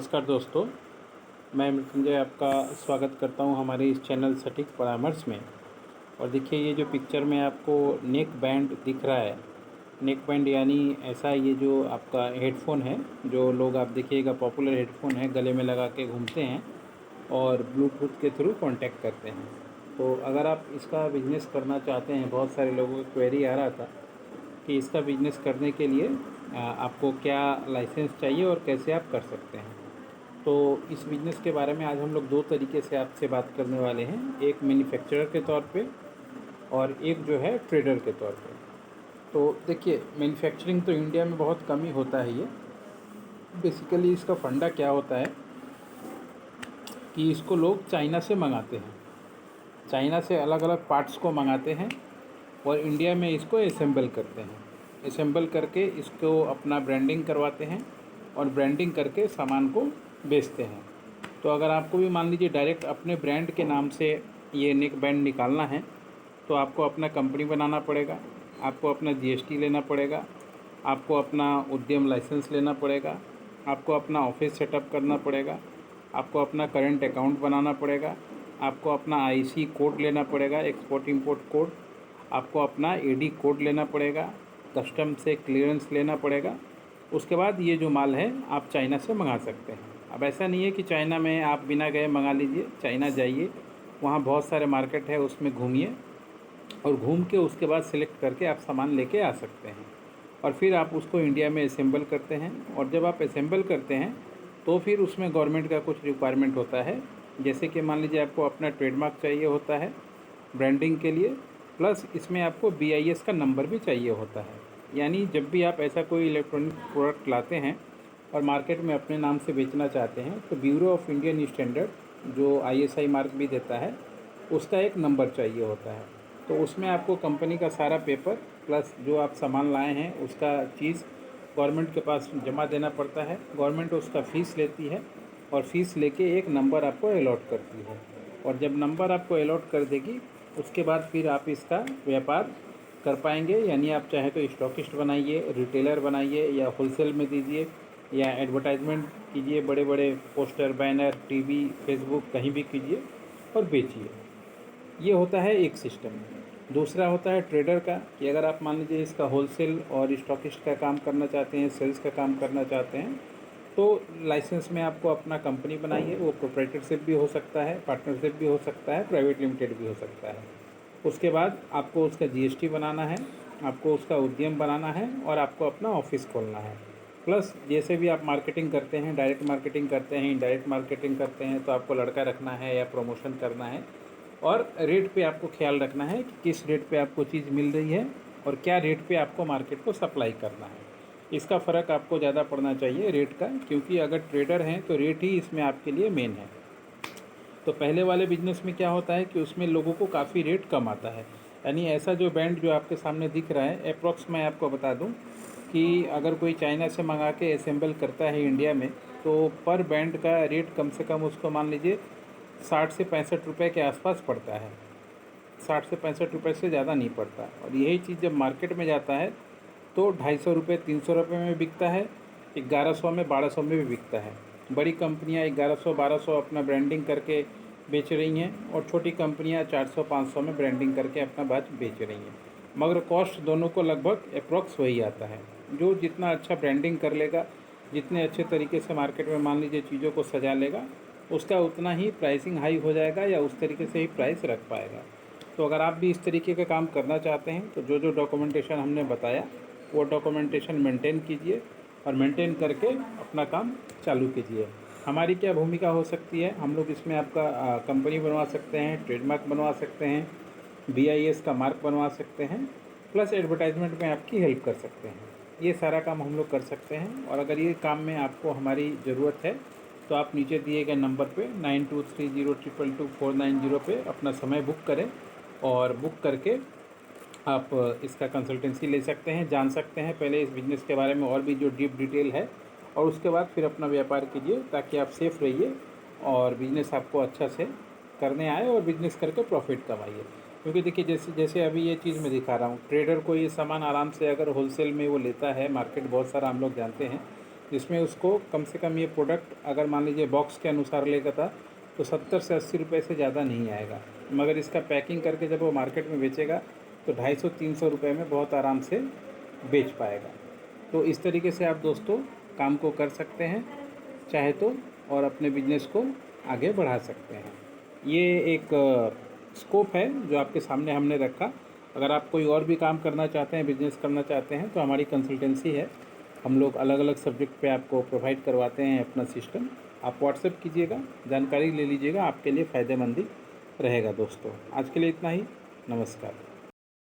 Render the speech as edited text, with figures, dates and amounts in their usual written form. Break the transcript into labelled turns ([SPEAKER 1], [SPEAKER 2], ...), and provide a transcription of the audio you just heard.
[SPEAKER 1] नमस्कार दोस्तों, मैं मृत्युंजय आपका स्वागत करता हूं हमारे इस चैनल सटीक परामर्श में। और देखिए, ये जो पिक्चर में आपको नेक बैंड दिख रहा है, नेक बैंड यानी ऐसा ये जो आपका हेडफोन है, जो लोग आप देखिएगा पॉपुलर हेडफोन है, गले में लगा के घूमते हैं और ब्लूटूथ के थ्रू कांटेक्ट करते हैं। तो अगर आप इसका बिज़नेस करना चाहते हैं, बहुत सारे लोगों को क्वेरी आ रहा था कि इसका बिज़नेस करने के लिए आपको क्या लाइसेंस चाहिए और कैसे आप कर सकते हैं। तो इस बिज़नेस के बारे में आज हम लोग दो तरीके से आपसे बात करने वाले हैं, एक मैन्युफैक्चरर के तौर पे और एक जो है ट्रेडर के तौर पे। तो देखिए, मैन्युफैक्चरिंग तो इंडिया में बहुत कम ही होता है। ये बेसिकली इसका फंडा क्या होता है कि इसको लोग चाइना से मंगाते हैं, चाइना से अलग अलग पार्ट्स को मंगाते हैं और इंडिया में इसको असेंबल करते हैं। असेंबल करके इसको अपना ब्रांडिंग करवाते हैं और ब्रांडिंग करके सामान को बेचते हैं। तो अगर आपको भी मान लीजिए डायरेक्ट अपने ब्रांड के नाम से ये नेक बैंड निकालना है, तो आपको अपना कंपनी बनाना पड़ेगा, आपको अपना जीएसटी लेना पड़ेगा, आपको अपना उद्यम लाइसेंस लेना पड़ेगा, आपको अपना ऑफिस सेटअप करना पड़ेगा, आपको अपना करंट अकाउंट बनाना पड़ेगा, आपको अपना आईसी कोड लेना पड़ेगा, एक्सपोर्ट इंपोर्ट कोड, आपको अपना एडी कोड लेना पड़ेगा, कस्टम से क्लियरेंस लेना पड़ेगा। उसके बाद ये जो माल है आप चाइना से मंगा सकते हैं। अब ऐसा नहीं है कि चाइना में आप बिना गए मंगा लीजिए, चाइना जाइए, वहाँ बहुत सारे मार्केट है, उसमें घूमिए और घूम के उसके बाद सिलेक्ट करके आप सामान लेके आ सकते हैं और फिर आप उसको इंडिया में असेंबल करते हैं। और जब आप असेंबल करते हैं तो फिर उसमें गवर्नमेंट का कुछ रिक्वायरमेंट होता है, जैसे कि मान लीजिए आपको अपना ट्रेडमार्क चाहिए होता है ब्रांडिंग के लिए, प्लस इसमें आपको बीआईएस का नंबर भी चाहिए होता है। यानी जब भी आप ऐसा कोई इलेक्ट्रॉनिक प्रोडक्ट लाते हैं और मार्केट में अपने नाम से बेचना चाहते हैं, तो ब्यूरो ऑफ इंडियन स्टैंडर्ड जो आईएसआई मार्क भी देता है, उसका एक नंबर चाहिए होता है। तो उसमें आपको कंपनी का सारा पेपर प्लस जो आप सामान लाए हैं उसका चीज़ गवर्नमेंट के पास जमा देना पड़ता है। गवर्नमेंट उसका फ़ीस लेती है और फीस लेके एक नंबर आपको अलॉट करती है। और जब नंबर आपको अलॉट कर देगी, उसके बाद फिर आप इसका व्यापार कर पाएंगे। यानी आप चाहे तो स्टॉकिस्ट बनाइए, रिटेलर बनाइए, या होलसेल में दीजिए, या एडवर्टाइजमेंट कीजिए, बड़े बड़े पोस्टर, बैनर, टीवी, फेसबुक, कहीं भी कीजिए और बेचिए। ये होता है एक सिस्टम। दूसरा होता है ट्रेडर का, कि अगर आप मान लीजिए इसका होलसेल और स्टॉकिस्ट का काम करना चाहते हैं, सेल्स का काम करना चाहते हैं, तो लाइसेंस में आपको अपना कंपनी बनाइए। वो प्रोप्राइटरशिप भी हो सकता है, पार्टनरशिप भी हो सकता है, प्राइवेट लिमिटेड भी हो सकता है। उसके बाद आपको उसका जीएसटी बनाना है, आपको उसका उद्यम बनाना है और आपको अपना ऑफिस खोलना है। प्लस जैसे भी आप मार्केटिंग करते हैं, डायरेक्ट मार्केटिंग करते हैं, इनडायरेक्ट मार्केटिंग करते हैं, तो आपको लड़का रखना है या प्रमोशन करना है और रेट पे आपको ख्याल रखना है कि किस रेट पे आपको चीज़ मिल रही है और क्या रेट पे आपको मार्केट को सप्लाई करना है। इसका फ़र्क आपको ज़्यादा पड़ना चाहिए रेट का, क्योंकि अगर ट्रेडर हैं तो रेट ही इसमें आपके लिए मेन है। तो पहले वाले बिजनेस में क्या होता है कि उसमें लोगों को काफ़ी रेट कम आता है। यानी ऐसा जो बैंड जो आपके सामने दिख रहा है, अप्रॉक्स मैं आपको बता दूं कि अगर कोई चाइना से मंगा के असेंबल करता है इंडिया में, तो पर बैंड का रेट कम से कम उसको मान लीजिए 60 से 65 रुपये के आसपास पड़ता है। 60 से 65 रुपये से ज़्यादा नहीं पड़ता। और यही चीज़ जब मार्केट में जाता है तो 250 रुपये, 300 रुपये में बिकता है, 1100 में, 1200 में भी बिकता है। बड़ी कंपनियां 1100, 1200 अपना ब्रांडिंग करके बेच रही हैं और छोटी कंपनियां 400, 500 में ब्रांडिंग करके अपना बात बेच रही हैं। मगर कॉस्ट दोनों को लगभग अप्रॉक्स वही आता है। जो जितना अच्छा ब्रांडिंग कर लेगा, जितने अच्छे तरीके से मार्केट में मान लीजिए चीज़ों को सजा लेगा, उसका उतना ही प्राइसिंग हाई हो जाएगा या उस तरीके से ही प्राइस रख पाएगा। तो अगर आप भी इस तरीके का काम करना चाहते हैं तो जो जो डॉक्यूमेंटेशन हमने बताया वो डॉक्यूमेंटेशन मेंटेन कीजिए और मेंटेन करके अपना काम चालू कीजिए। हमारी क्या भूमिका हो सकती है, हम लोग इसमें आपका कंपनी बनवा सकते हैं, ट्रेडमार्क बनवा सकते हैं, बीआईएस का मार्क बनवा सकते हैं, प्लस एडवर्टाइजमेंट में आपकी हेल्प कर सकते हैं। ये सारा काम हम लोग कर सकते हैं। और अगर ये काम में आपको हमारी ज़रूरत है तो आप नीचे दिए गए नंबर पे 9230222490 पे अपना समय बुक करें और बुक करके आप इसका कंसल्टेंसी ले सकते हैं, जान सकते हैं पहले इस बिज़नेस के बारे में और भी जो डीप डिटेल है, और उसके बाद फिर अपना व्यापार कीजिए ताकि आप सेफ़ रहिए और बिज़नेस आपको अच्छा से करने आए और बिज़नेस करके प्रॉफिट कमाइए। क्योंकि देखिए, जैसे जैसे अभी ये चीज़ मैं दिखा रहा हूँ, ट्रेडर को ये सामान आराम से अगर होलसेल में वो लेता है, मार्केट बहुत सारा हम लोग जानते हैं, जिसमें उसको कम से कम ये प्रोडक्ट अगर मान लीजिए बॉक्स के अनुसार लेगा था तो 70 से 80 रुपये से ज़्यादा नहीं आएगा, मगर इसका पैकिंग करके जब वो मार्केट में बेचेगा तो 250-300 रुपये में बहुत आराम से बेच पाएगा। तो इस तरीके से आप दोस्तों काम को कर सकते हैं चाहे तो, और अपने बिजनेस को आगे बढ़ा सकते हैं। ये एक स्कोप है जो आपके सामने हमने रखा। अगर आप कोई और भी काम करना चाहते हैं, बिजनेस करना चाहते हैं, तो हमारी कंसल्टेंसी है। हम लोग अलग अलग सब्जेक्ट पे आपको प्रोवाइड करवाते हैं अपना सिस्टम। आप व्हाट्सएप कीजिएगा, जानकारी ले लीजिएगा, आपके लिए फ़ायदेमंद ही रहेगा दोस्तों। आज के लिए इतना ही, नमस्कार।